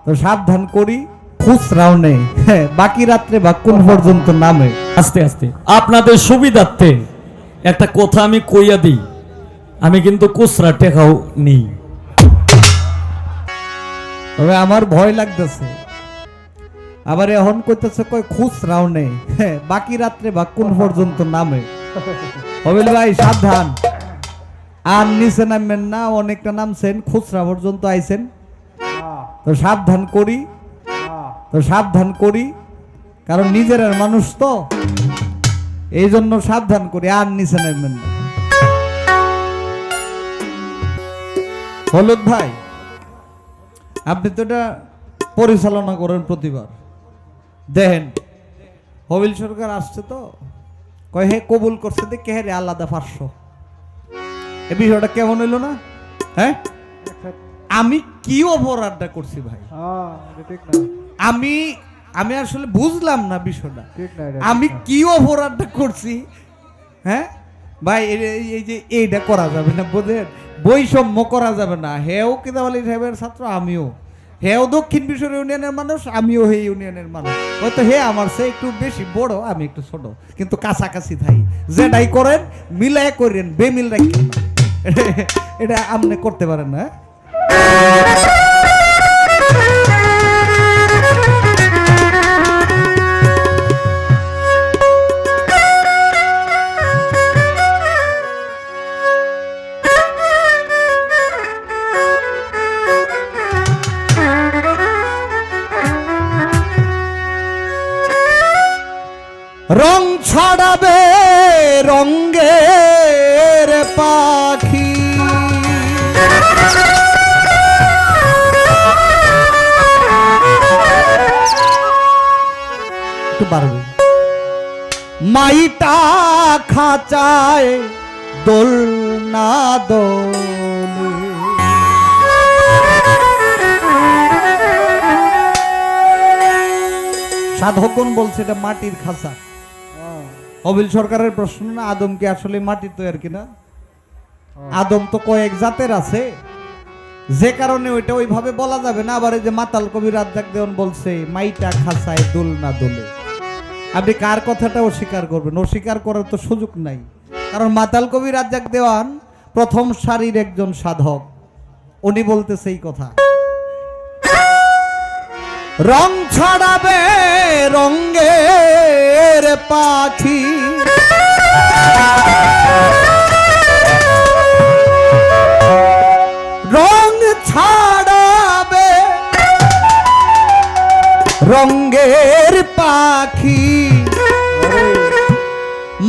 তো সাবধান করি, খুচরাও নেই, বাকি রাত্রে বা কোন পর্যন্ত নামে। আস্তে আস্তে আপনাদের সুবিধার্থে একটা কথা আমি কইয়া দিই, আমি কিন্তু খুচরা টেকাও নেই। তবে আমার ভয় লাগতেছে, আবার এখন কইতেছে কই খুচরাও নেই, বাকি রাত্রে বা কোন পর্যন্ত নামে। হবিল ভাই সাবধান, আর নিচে নামবেন না, অনেকটা নামছেন, খুচরা পর্যন্ত আইছেন, তো সাবধান করি, তো সাবধান করি, কারণ নিজের মানুষ তো, এই জন্য সাবধান করি, আর নিচে নামবেন না। হলুদ ভাই, আপনি তো এটা পরিচালনা করেন প্রতিবার, দেখেন হবিল সরকার আসছে তো কয় হে কবুল করছে দেখে হে রে আলাদা 500। এই বিষয়টা কেমন হইল না? হ্যাঁ, আমি কি অপরাধটা করছি ভাই? আমি আমি আসলে বুঝলাম না বিষয়টা, আমি কি অপরাধটা করছি? হ্যাঁ ভাই, এই যে এইটা করা যাবে না, বোঝেন, বৈষম্য করা যাবে না। হেও কিতাব আলী সাহেবের ছাত্র, আমিও, হেও দক্ষিণ বিশ্বর ইউনিয়নের মানুষ, আমিও হে ইউনিয়নের মানুষ, হয়তো হে আমার সে একটু বেশি বড়, আমি একটু ছোট, কিন্তু কাছাকাছি থাই। যেটাই করেন মিলাই করেন, বেমিল রাখেন না, এটা আপনি করতে পারেন না। রং ছড়াবে রঙ্গের পাখি, একটু বাড়বে, মাইটা খাঁচায় দোল না দোলে, সাধকগণ বলছে এটা মাটির খাঁচা। হবিল সরকারের প্রশ্ন না, আদম কি আসলে মাটির তৈরি কিনা? আদম তো কয়েক জাতের আছে, যে কারণে ওইটা ওইভাবে বলা যাবে না। আবার এই যে মাতাল কবি রাজ্জাক দেওয়ান বলছে মাইটা খাসায় দোল না দোলে, আপনি কার কথাটা অস্বীকার করবেন? অস্বীকার করার তো সুযোগ নাই, কারণ মাতাল কবি রাজ্জাক দেওয়ান প্রথম সারির একজন সাধক, উনি বলতেছে এই কথা। রং ছড়াবে রঙ্গের পাখি, রং ছড়াবে রঙ্গের পাখি,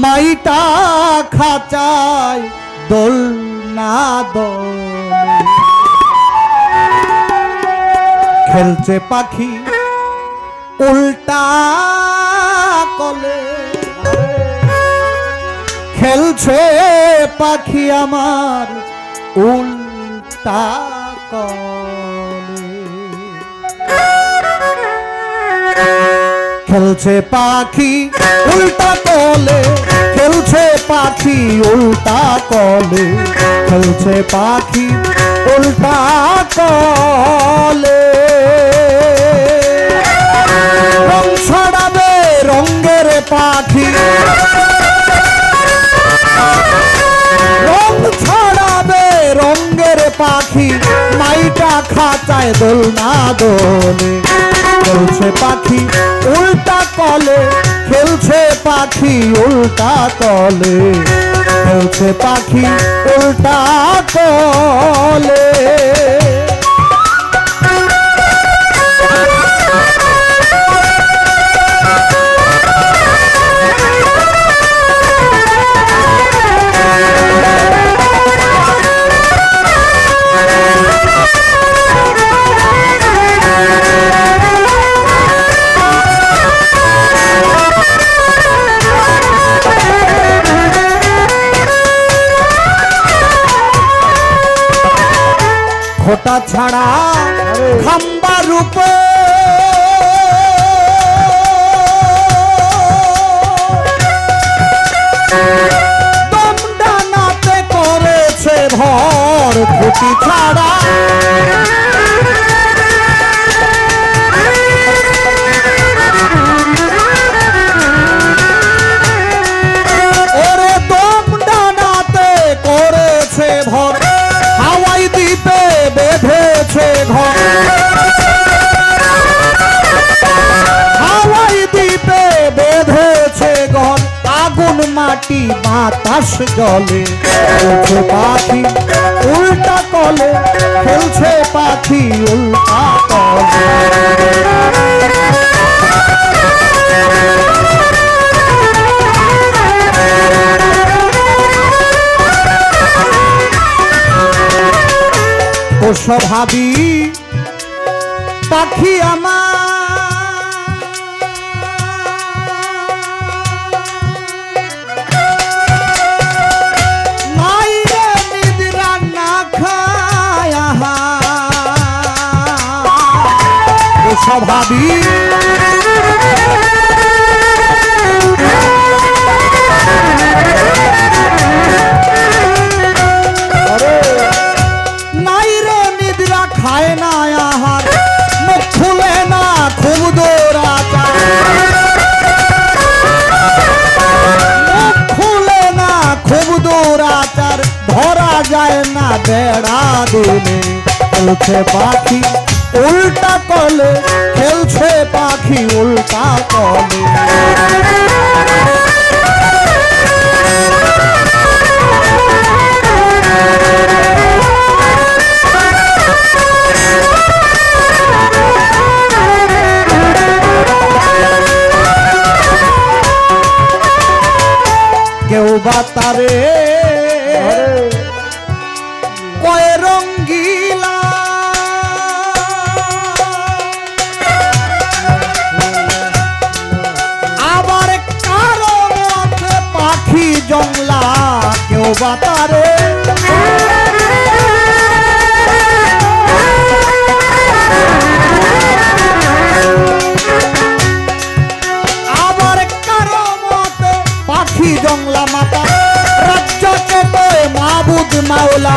মাইটা খাঁচায় দোল না দোলে, খেলছে পাখি উল্টা কলে, খেলছে পাখি আমার উল্টা কলে, খেলছে পাখি উল্টা কলে, খেলছে পাখি উল্টা কলে, খেলছে পাখি উল্টা কলে, রং ছড়াবে রঙ্গের পাখি, রং ছড়াবে রঙ্গের পাখি, মাইটা খাঁচায় দোল না দোলে, খেলছে পাখি উল্টা কলে, খেলছে পাখি উল্টা কলে, খেলছে পাখি উল্টা কলে। খোটা ছাড়া খাম্বার উপর দমডানাতে করেছে ভর, খুঁটি ছাড়া মাটি বাতাস জলে খেলছে পাখি উল্টা কলে খেলছে পাখি উল্টা কলে ও স্বভাবী পাখি আমার নাই রে নিদ্রা না খায় ও স্বভাবী খায় না আহার মুখ খুলে না খুব দৌড়াচার মুখ খুলে না খুব দৌড়াচার ধরা যায় না বেড়া দিলে খেলছে পাখি উল্টা কলে খেলছে পাখি উল্টা কলে কেউ বা তারে কয় রঙ্গিলা আবার কারো মতে পাখি জংলা কেউ বা তারে জংলা মাতা রাজ্যকে কয় মাবুদ মাওলা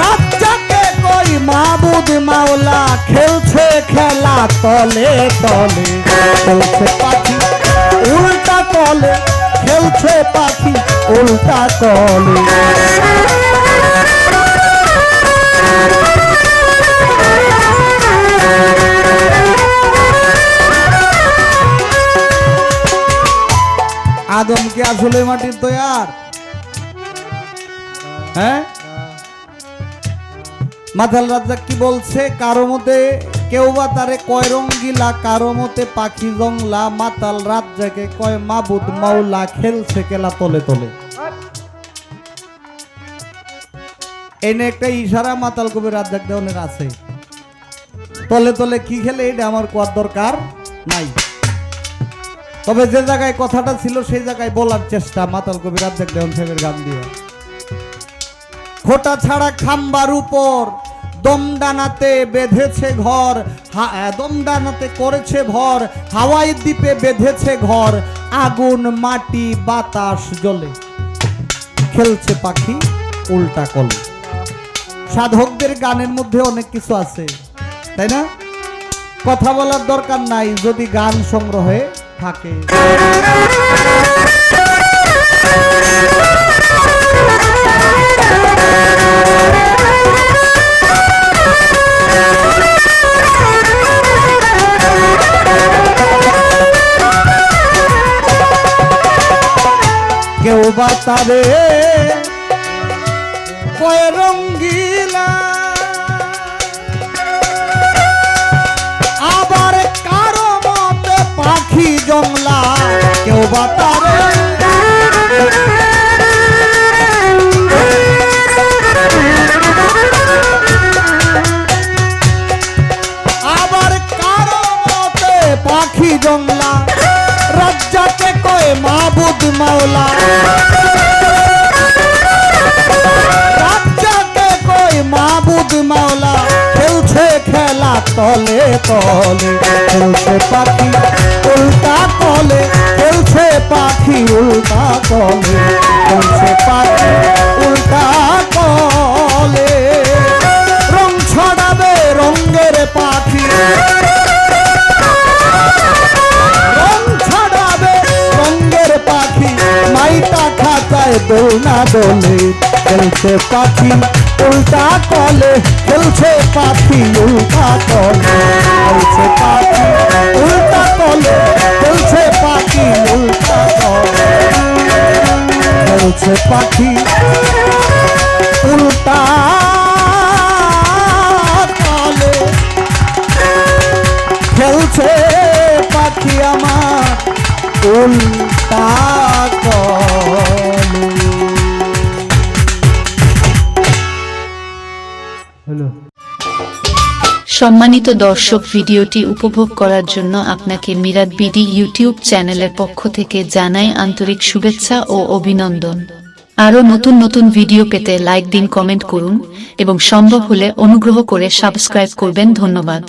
রাজ্যকে কয় মাবুদ মাওলা খেলছে খেলা তলে তলে খেলছে পাখি উল্টা কলে খেলছে পাখি উল্টা কলে আদম কি আসলে মাটির তৈয়ার? হ্যাঁ, মাথাল রাজ্জাক কি বলছে? কারো মতে কেউ বা তারে কয় রঙ্গিলা, কারো মতে পাখি জংলা, মাতাল রাজ্জাকে কয় মাবুদ মাওলা খেলছে খেলা তলে তলে। এনে একটা ইশারা মাতাল কবি রাজ্জাক দেওয়ানের আছে, তলে তলে কি খেলে এটা আমার কোয়ার দরকার নাই। তবে যে জায়গায় কথাটা ছিল সেই জায়গায় বলার চেষ্টা মাতাল কবি রাজ্জাক দেওয়ান সাহেবের গান দিয়ে। খোটা ছাড়া খাম্বার উপর দমডানাতে বেঁধেছে ঘর, দমডানাতে করেছে ভর, হাওয়াই দ্বীপে বেঁধেছে ঘর, আগুন মাটি বাতাস জ্বলে খেলছে পাখি উল্টা কলে। সাধকদের গানের মধ্যে অনেক কিছু আছে, তাই না? কথা বলার দরকার নাই যদি গান সংগ্রহে থাকে। কেউ বা তারে কয় রঙ্গিলা, আবার কারো মতে পাখি জংলা, কেউ বা তারে আবার কারো মতে পাখি জংলা, রাজ্জাকে কয় মাবুদ মাওলা, রাজ্জাকে কয় মাবুদ মাওলা খেলছে খেলা তলে তলে, খেলছে পাখি উল্টা কলে, খেলছে পাখি উল্টা কলে, খেলছে পাখি উল্টা কলে। রং ছড়াবে রঙের পাখি, রং ছড়াবে রঙের পাখি, মাইটা খাতায় দোলনা দোলে, খেলছে পাখি উল্টা কলে, খেলছে পাখি উল্টা কলে, খেলছে পাখি উল্টা কলে, খেলছে পাখি কোকিল উল্টা তলে খেলছে পাখি উল্টা তলে খেলছে পাখি আমার উল্টা তলে। হ্যালো সম্মানিত দর্শক, ভিডিওটি উপভোগ করার জন্য আপনাকে মিরাত বিডি ইউটিউব চ্যানেলের পক্ষ থেকে জানাই আন্তরিক শুভেচ্ছা ও অভিনন্দন। আরও নতুন নতুন ভিডিও পেতে লাইক দিন, কমেন্ট করুন এবং সম্ভব হলে অনুগ্রহ করে সাবস্ক্রাইব করবেন। ধন্যবাদ।